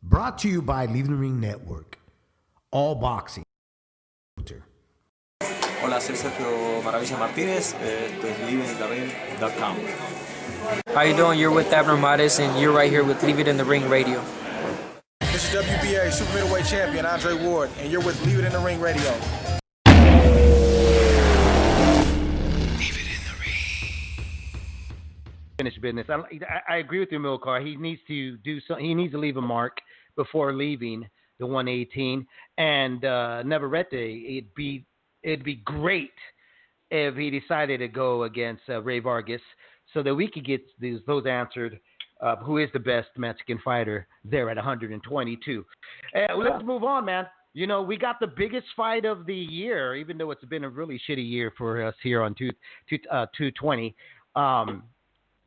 Brought to you by Leaving the Ring Network. All boxing. Hola, soy Sergio Maravilla Martínez. Esto es livingitthering.com. How you doing? You're with Abner Mares, and you're right here with Leave It in the Ring Radio. This is WBA Super Middleweight Champion Andre Ward, and you're with Leave It in the Ring Radio. Finish business. I agree with you, Milcar. He needs to do so. He needs to leave a mark before leaving the 118. And Navarrete, it'd be great if he decided to go against Ray Vargas, so that we could get those answered. Who is the best Mexican fighter there at 122? Let's move on, man. You know, we got the biggest fight of the year, even though it's been a really shitty year for us here on 220.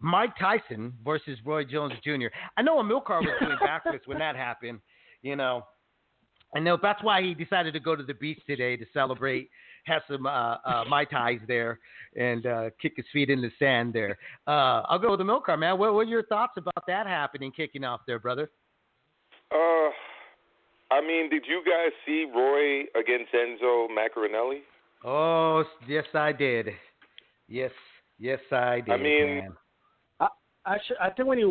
Mike Tyson versus Roy Jones Jr. I know Amilcar was doing backflips when that happened. You know, I know that's why he decided to go to the beach today to celebrate, have some Mai Tais there, and kick his feet in the sand there. I'll go with Amilcar, man. What are your thoughts about that happening, kicking off there, brother? I mean, did you guys see Roy against Enzo Maccarinelli? Oh, yes, I did. Yes, I did. I mean, man. I think when he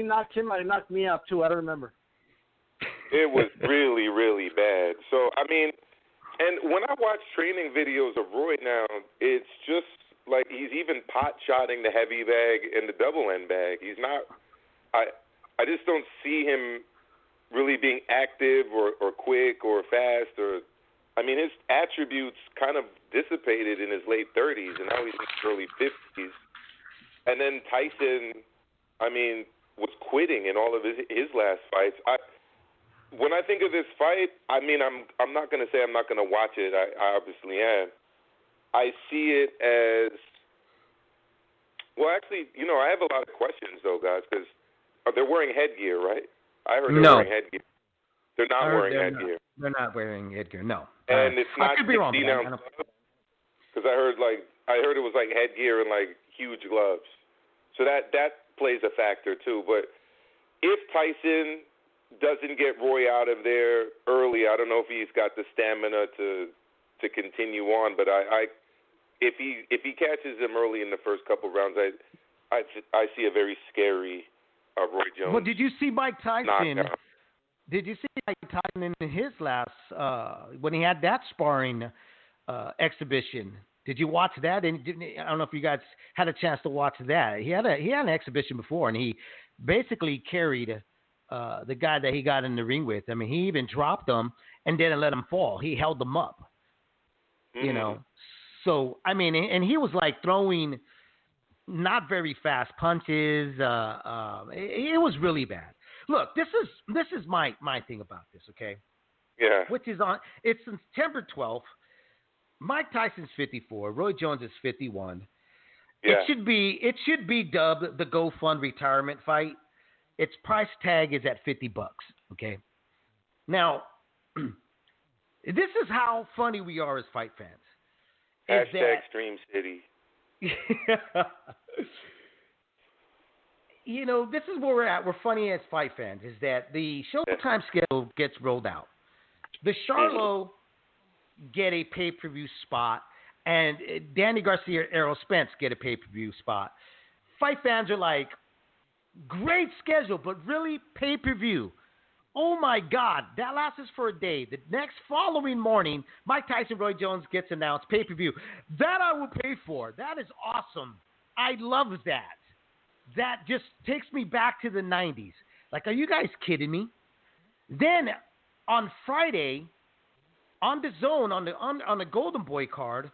knocked him out, he knocked me out too. I don't remember. It was really, really bad. So, I mean, and when I watch training videos of Roy now, it's just like he's even pot-shotting the heavy bag and the double end bag. He's not – I just don't see him really being active or quick or fast or – I mean, his attributes kind of dissipated in his late 30s, and now he's in his early 50s. And then Tyson, I mean, was quitting in all of his last fights. When I think of this fight, I mean, I'm not going to say I'm not going to watch it. I obviously am. I see it as well. Actually, you know, I have a lot of questions though, guys, because they're wearing headgear, right? I heard they're wearing headgear. They're not wearing headgear. They're not wearing headgear. No. And it's not 16 ounce because I heard it was like headgear and like huge gloves. So that plays a factor too. But if Tyson doesn't get Roy out of there early, I don't know if he's got the stamina to continue on. But if he catches him early in the first couple rounds, I see a very scary Roy Jones. Well, did you see Mike Tyson? Knockout. Did you see Mike Tyson in his last when he had that sparring exhibition? Did you watch that? And I don't know if you guys had a chance to watch that. He had an exhibition before, and he basically carried the guy that he got in the ring with. I mean, he even dropped him and didn't let him fall. He held him up. You know. So I mean, and he was like throwing not very fast punches. It was really bad. Look, this is my thing about this. Okay. Yeah. Which is on. It's September 12th. Mike Tyson's 54. Roy Jones is 51. Yeah. It should be dubbed the GoFund retirement fight. Its price tag is at $50. Okay. Now, this is how funny we are as fight fans. Hashtag Stream City. You know, this is where we're at. We're funny as fight fans. Is that the Showtime schedule gets rolled out. The Charlo get a pay-per-view spot, and Danny Garcia, Errol Spence get a pay-per-view spot. Fight fans are like, great schedule, but really pay-per-view. Oh my God, that lasts us for a day. The next following morning, Mike Tyson, Roy Jones gets announced pay-per-view. That I will pay for. That is awesome. I love that. That just takes me back to the 90s. Like, are you guys kidding me? Then on Friday, on the zone, on the Golden Boy card,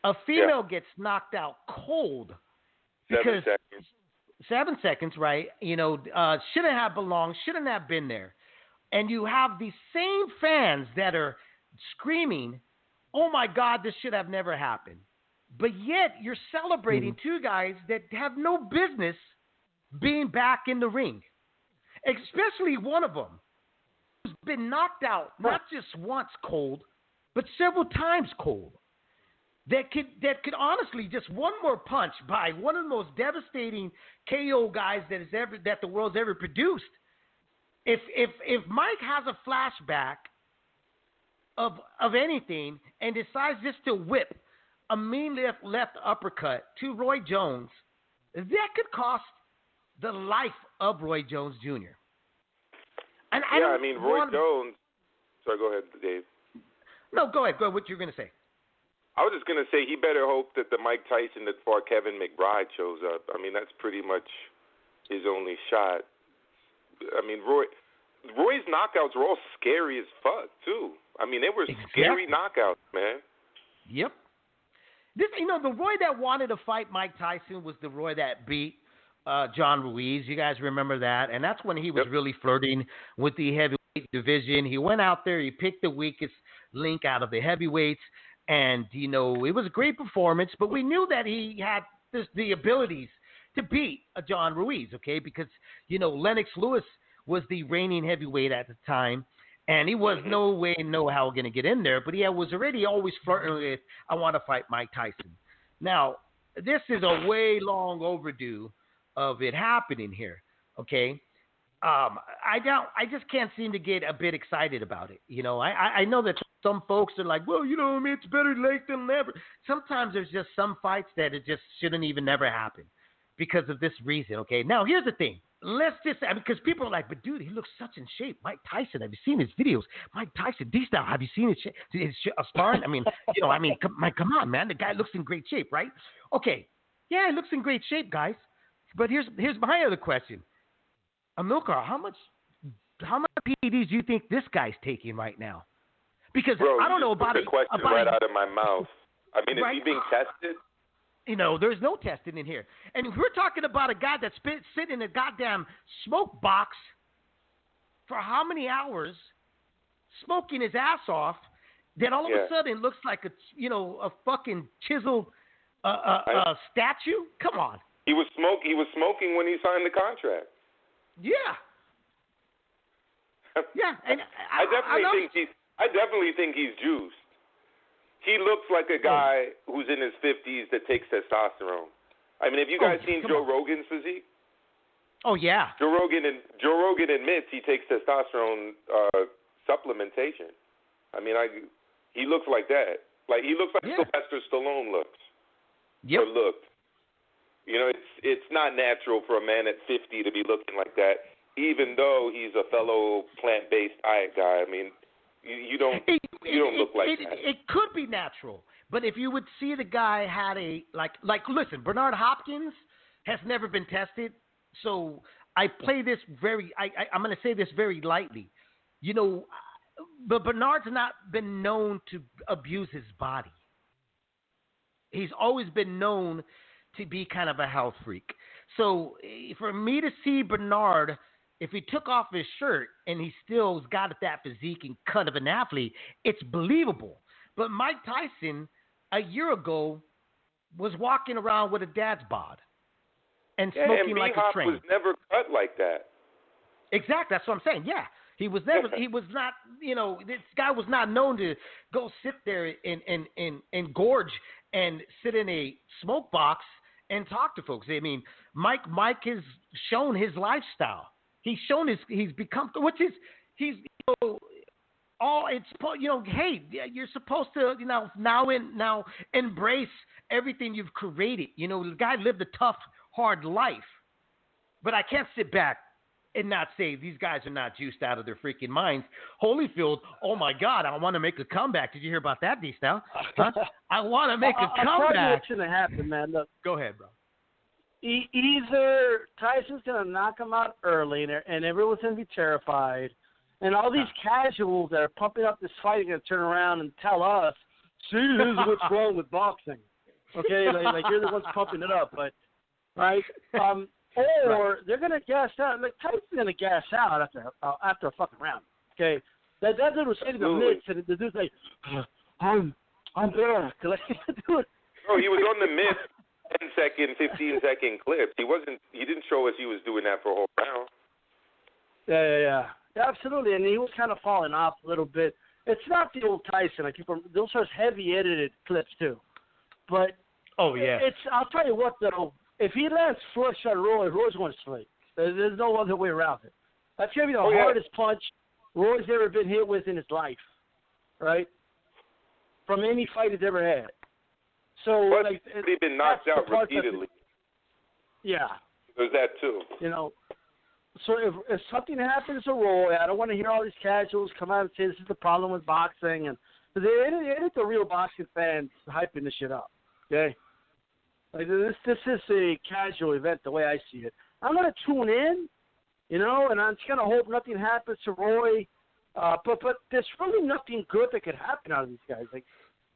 a female gets knocked out cold because 7 seconds, right? You know, shouldn't have belonged, shouldn't have been there. And you have these same fans that are screaming, oh my God, this should have never happened. But yet you're celebrating two guys that have no business being back in the ring, especially one of them who's been knocked out not just once cold, but several times cold. That could honestly just one more punch by one of the most devastating KO guys that the world's ever produced, if Mike has a flashback of anything and decides just to whip a mean left uppercut to Roy Jones, that could cost the life of Roy Jones Jr. And Roy Jones. Sorry, go ahead, Dave. No, go ahead. Go ahead. What you're gonna say? I was just gonna say he better hope that the Mike Tyson that fought Kevin McBride shows up. I mean, that's pretty much his only shot. I mean, Roy's knockouts were all scary as fuck too. I mean, they were scary knockouts, man. Yep. The Roy that wanted to fight Mike Tyson was the Roy that beat John Ruiz. You guys remember that? And that's when he was really flirting with the heavyweight division. He went out there, he picked the weakest link out of the heavyweights, and, it was a great performance, but we knew that he had the abilities to beat a John Ruiz, okay? Because, Lennox Lewis was the reigning heavyweight at the time, and he was no way, no how going to get in there, but he was already always flirting with, I want to fight Mike Tyson. Now, this is a way long overdue of it happening here, okay? I just can't seem to get a bit excited about it. I know that some folks are like, well, it's better late than never. Sometimes there's just some fights that it just shouldn't even never happen because of this reason, okay? Now, here's the thing. Let's just – because people are like, but, dude, he looks such in shape. Mike Tyson, have you seen his videos? Mike Tyson, D-Style, have you seen his sparring? Come on, man. The guy looks in great shape, right? Okay. Yeah, he looks in great shape, guys. But here's my other question. Amilcar, how much PEDs do you think this guy's taking right now? Because I don't know about it. Question right out of my mouth. I mean, is he being tested? There's no testing in here. And we're talking about a guy that's been sitting in a goddamn smoke box for how many hours, smoking his ass off, then all of a sudden looks like a fucking chiseled statue? Come on. He was smoking when he signed the contract. Yeah. Yeah, and I definitely think he's juiced. He looks like a guy who's in his 50s that takes testosterone. I mean, have you guys seen Joe Rogan's physique? Oh yeah. Joe Rogan admits he takes testosterone supplementation. I mean, he looks like that. Like he looks like Sylvester Stallone looks. Yep. Or looked. It's not natural for a man at 50 to be looking like that, even though he's a fellow plant-based diet guy. I mean, you don't look like that. It could be natural, but if you would see the guy had listen, Bernard Hopkins has never been tested, so I play this I'm going to say this very lightly. But Bernard's not been known to abuse his body. He's always been known to be kind of a health freak. So for me to see Bernard, if he took off his shirt and he still's got that physique and cut of an athlete, it's believable. But Mike Tyson, a year ago, was walking around with a dad's bod and smoking like a train. Was never cut like that. Exactly. That's what I'm saying. Yeah. He was never. He was not. This guy was not known to go sit there and gorge and sit in a smoke box and talk to folks. I mean, Mike has shown his lifestyle. He's shown he's become, hey, you're supposed to, now embrace everything you've created. The guy lived a tough, hard life, but I can't sit back and not say these guys are not juiced out of their freaking minds. Holyfield, oh my God, I want to make a comeback. Did you hear about that, D-Style? Huh? I want to make a comeback. I'll tell you what's going to happen, man. Look, go ahead, bro. Either Tyson's going to knock him out early, and everyone's going to be terrified, and all these casuals that are pumping up this fight are going to turn around and tell us, see, this is what's wrong with boxing. Okay, like you're the ones pumping it up, but right? Or they're going to gas out. Like Tyson's going to gas out after a fucking round. Okay, that dude was hitting the mitts, and the dude's like, I'm there. Dude. Bro, he was on the mitts. 10-second, 15-second clips. He didn't show us he was doing that for a whole round. Yeah, absolutely. And he was kind of falling off a little bit. It's not the old Tyson. Those are heavy edited clips too. But I'll tell you what though. If he lands flush on Roy's going to sleep. There's no other way around it. That's going to be the hardest punch Roy's ever been hit with in his life, right? From any fight he's ever had. So, but like, he's been knocked out repeatedly. Yeah. There's that too. You know, so if something happens to Roy, I don't want to hear all these casuals come out and say this is the problem with boxing, and it ain't the real boxing fans hyping this shit up. Okay, like this is a casual event the way I see it. I'm gonna tune in, you know, and I'm just gonna hope nothing happens to Roy. But there's really nothing good that could happen out of these guys. Like,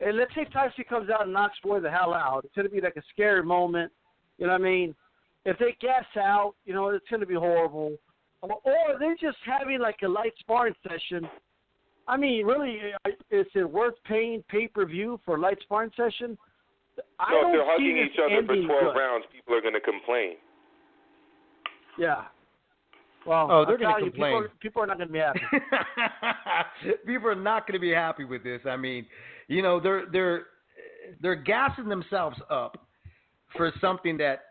and let's say Tyson comes out and knocks Roy the hell out. It's gonna be like a scary moment. You know what I mean? If they gas out, you know, it's going to be horrible. Or they're just having like a light sparring session. I mean, really, is it worth paying pay-per-view for a light sparring session? So if they're hugging each other for 12 good. rounds, people are going to complain. Yeah. Well, they're going to complain. People are not going to be happy. People are not going to be happy with this. I mean, you know, they're gassing themselves up for something that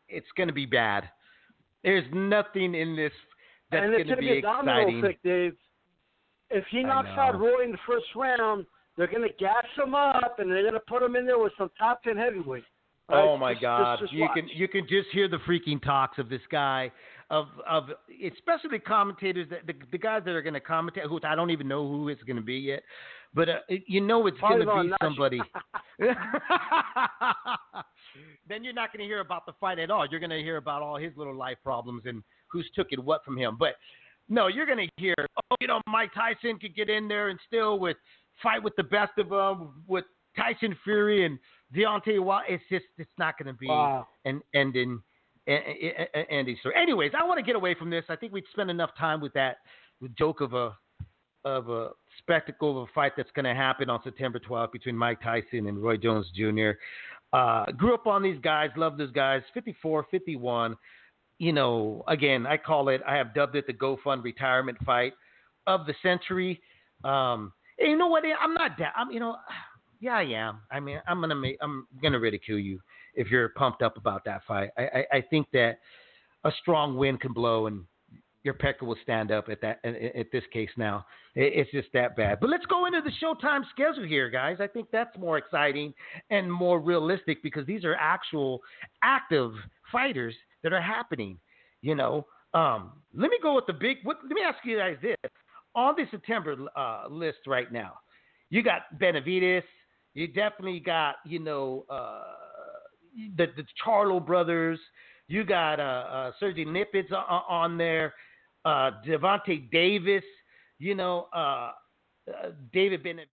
it's going to be bad. There's nothing in this that's going to be exciting. And it's going to be a domino effect, Dave. If he knocks out Roy in the first round, they're going to gas him up, and they're going to put him in there with some top 10 heavyweight. Right? Oh my God! Just you can just hear the freaking talks of this guy, of especially commentators, the guys that are going to commentate, who I don't even know who it's going to be yet, but you know it's going to be somebody. Then you're not going to hear about the fight at all. You're going to hear about all his little life problems and who's took it what from him. But no, you're going to hear, Mike Tyson could get in there and still fight with the best of them, with Tyson Fury and Deontay Wilder. It's not going to be an ending story. Anyways, I want to get away from this. I think we'd spend enough time with that joke of a spectacle of a fight that's going to happen on September 12th between Mike Tyson and Roy Jones Jr. Grew up on these guys, love those guys, 54, 51. You know, again, I have dubbed it the GoFund retirement fight of the century. And you know what? I'm not down. Yeah, I am. I mean, I'm gonna ridicule you if you're pumped up about that fight. I think that a strong wind can blow and your pecker will stand up at this case now. It's just that bad. But let's go into the Showtime schedule here, guys. I think that's more exciting and more realistic because these are actual active fighters that are happening. You know, let me go with let me ask you guys this. On the September list right now, you got Benavidez. You definitely got, the Charlo brothers. You got Sergey Nipitz on there. Devontae Davis, David Bennett.